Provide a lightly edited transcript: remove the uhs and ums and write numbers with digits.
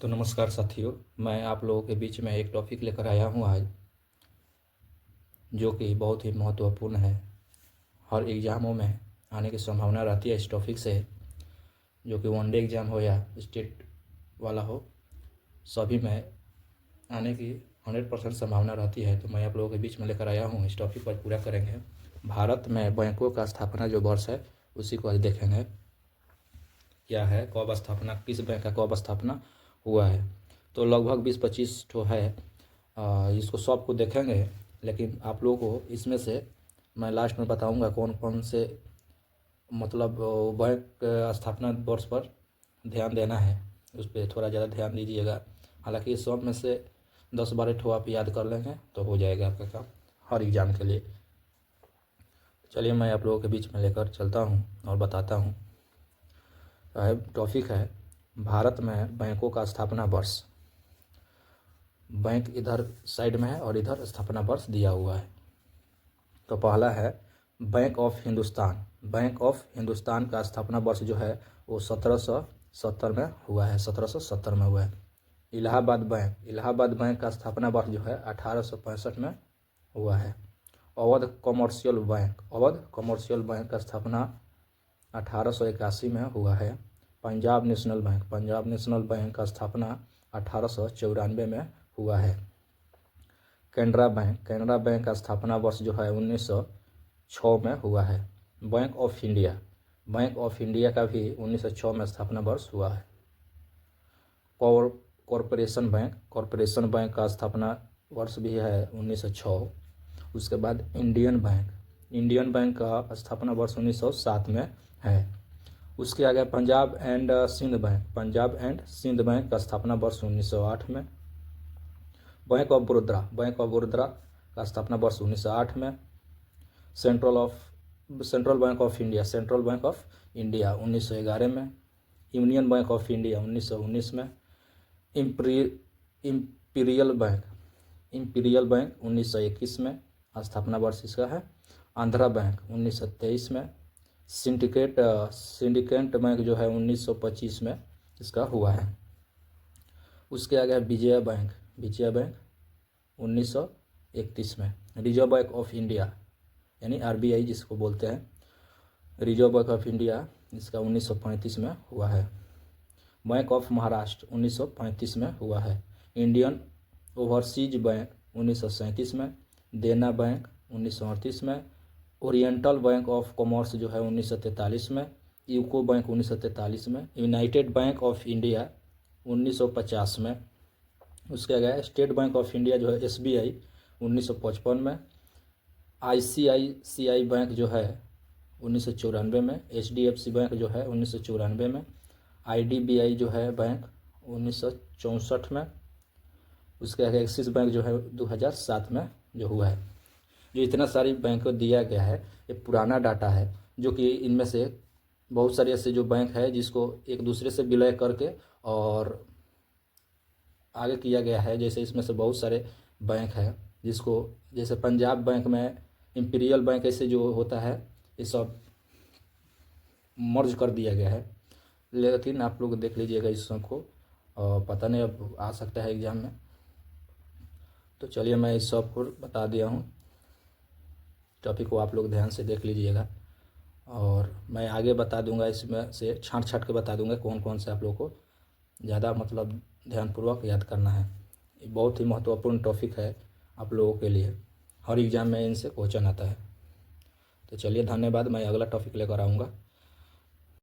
तो नमस्कार साथियों, मैं आप लोगों के बीच में एक टॉपिक लेकर आया हूँ आज, जो कि बहुत ही महत्वपूर्ण है। हर एग्ज़ामों में आने की संभावना रहती है इस टॉपिक से, जो कि वनडे एग्ज़ाम हो या स्टेट वाला हो, सभी में आने की 100% संभावना रहती है। तो मैं आप लोगों के बीच में लेकर आया हूँ, इस टॉपिक पर पूरा करेंगे। भारत में बैंकों का स्थापना जो वर्ष है उसी को आज देखेंगे। क्या है, कब स्थापना, किस बैंक का कब स्थापना हुआ है। तो लगभग 20-25 ठो है, इसको सबको देखेंगे, लेकिन आप लोगों को इसमें से मैं लास्ट में बताऊंगा कौन कौन से मतलब बैंक स्थापना वर्ष पर ध्यान देना है, उस पर थोड़ा ज़्यादा ध्यान दीजिएगा। हालांकि इस सब में से 10-12 ठो आप याद कर लेंगे तो हो जाएगा आपका काम हर एग्ज़ाम के लिए। चलिए मैं आप लोगों के बीच में लेकर चलता हूँ और बताता हूँ। टॉपिक है भारत में बैंकों का स्थापना वर्ष। बैंक इधर साइड में है और इधर स्थापना वर्ष दिया हुआ है। तो पहला है bank of Hindustan. Bank of Hindustan का स्थापना वर्ष जो है वो 1770 में हुआ है, 1770 में हुआ है। इलाहाबाद बैंक का स्थापना वर्ष जो है 1865 में हुआ है। अवध कमर्शियल बैंक का स्थापना 1881 में हुआ है। पंजाब नेशनल बैंक का स्थापना 1894 में हुआ है। कैनरा बैंक का स्थापना वर्ष जो है 1906 में हुआ है। बैंक ऑफ इंडिया का भी 1906 में स्थापना वर्ष हुआ है। कॉरपोरेशन बैंक का स्थापना वर्ष भी है 1906। उसके बाद इंडियन बैंक का स्थापना वर्ष 1907 में है। उसके आगे पंजाब एंड सिंध बैंक का स्थापना वर्ष 1908 में। बैंक ऑफ बड़ौदा का स्थापना वर्ष 1908 में। सेंट्रल बैंक ऑफ इंडिया 1911 में। यूनियन बैंक ऑफ इंडिया 1919 में। इंपीरियल बैंक 1921 में स्थापना वर्ष इसका है। आंध्रा बैंक 1923 में। सिंडिकेट बैंक जो है 1925 में इसका हुआ है। उसके आगे विजया बैंक 1931 में। रिजर्व बैंक ऑफ इंडिया यानी RBI जिसको बोलते हैं, रिजर्व बैंक ऑफ इंडिया, इसका 1935 में हुआ है। बैंक ऑफ महाराष्ट्र 1935 में हुआ है। इंडियन ओवरसीज बैंक 1937 में। देना बैंक 1938 में। ओरिएंटल बैंक ऑफ कॉमर्स जो है 1943 में। यूको बैंक 1943 में। यूनाइटेड बैंक ऑफ इंडिया 1950 में। उसके आगे स्टेट बैंक ऑफ इंडिया जो है SBI 1955 में। ICICI बैंक जो है 1994 में। HDFC बैंक जो है 1994 में। IDBI जो है बैंक 1964 में। उसके आगे एक्सिस बैंक जो है 2007 में जो हुआ है। जो इतना सारी बैंक को दिया गया है ये पुराना डाटा है, जो कि इनमें से बहुत सारे ऐसे जो बैंक है जिसको एक दूसरे से विलय करके और आगे किया गया है। जैसे इसमें से बहुत सारे बैंक है जिसको, जैसे पंजाब बैंक में इंपीरियल बैंक ऐसे जो होता है ये सब मर्ज कर दिया गया है। लेकिन आप लोग देख लीजिएगा इस सब को, और पता नहीं अब आ सकता है एग्ज़ाम में। तो चलिए मैं इस सब को बता दिया हूँ, टॉपिक को आप लोग ध्यान से देख लीजिएगा और मैं आगे बता दूंगा। इसमें से छाँट के बता दूंगा कौन कौन से आप लोग को ज़्यादा मतलब ध्यानपूर्वक याद करना है। ये बहुत ही महत्वपूर्ण टॉपिक है आप लोगों के लिए, हर एग्ज़ाम में इनसे क्वेश्चन आता है। तो चलिए धन्यवाद, मैं अगला टॉपिक लेकर आऊँगा।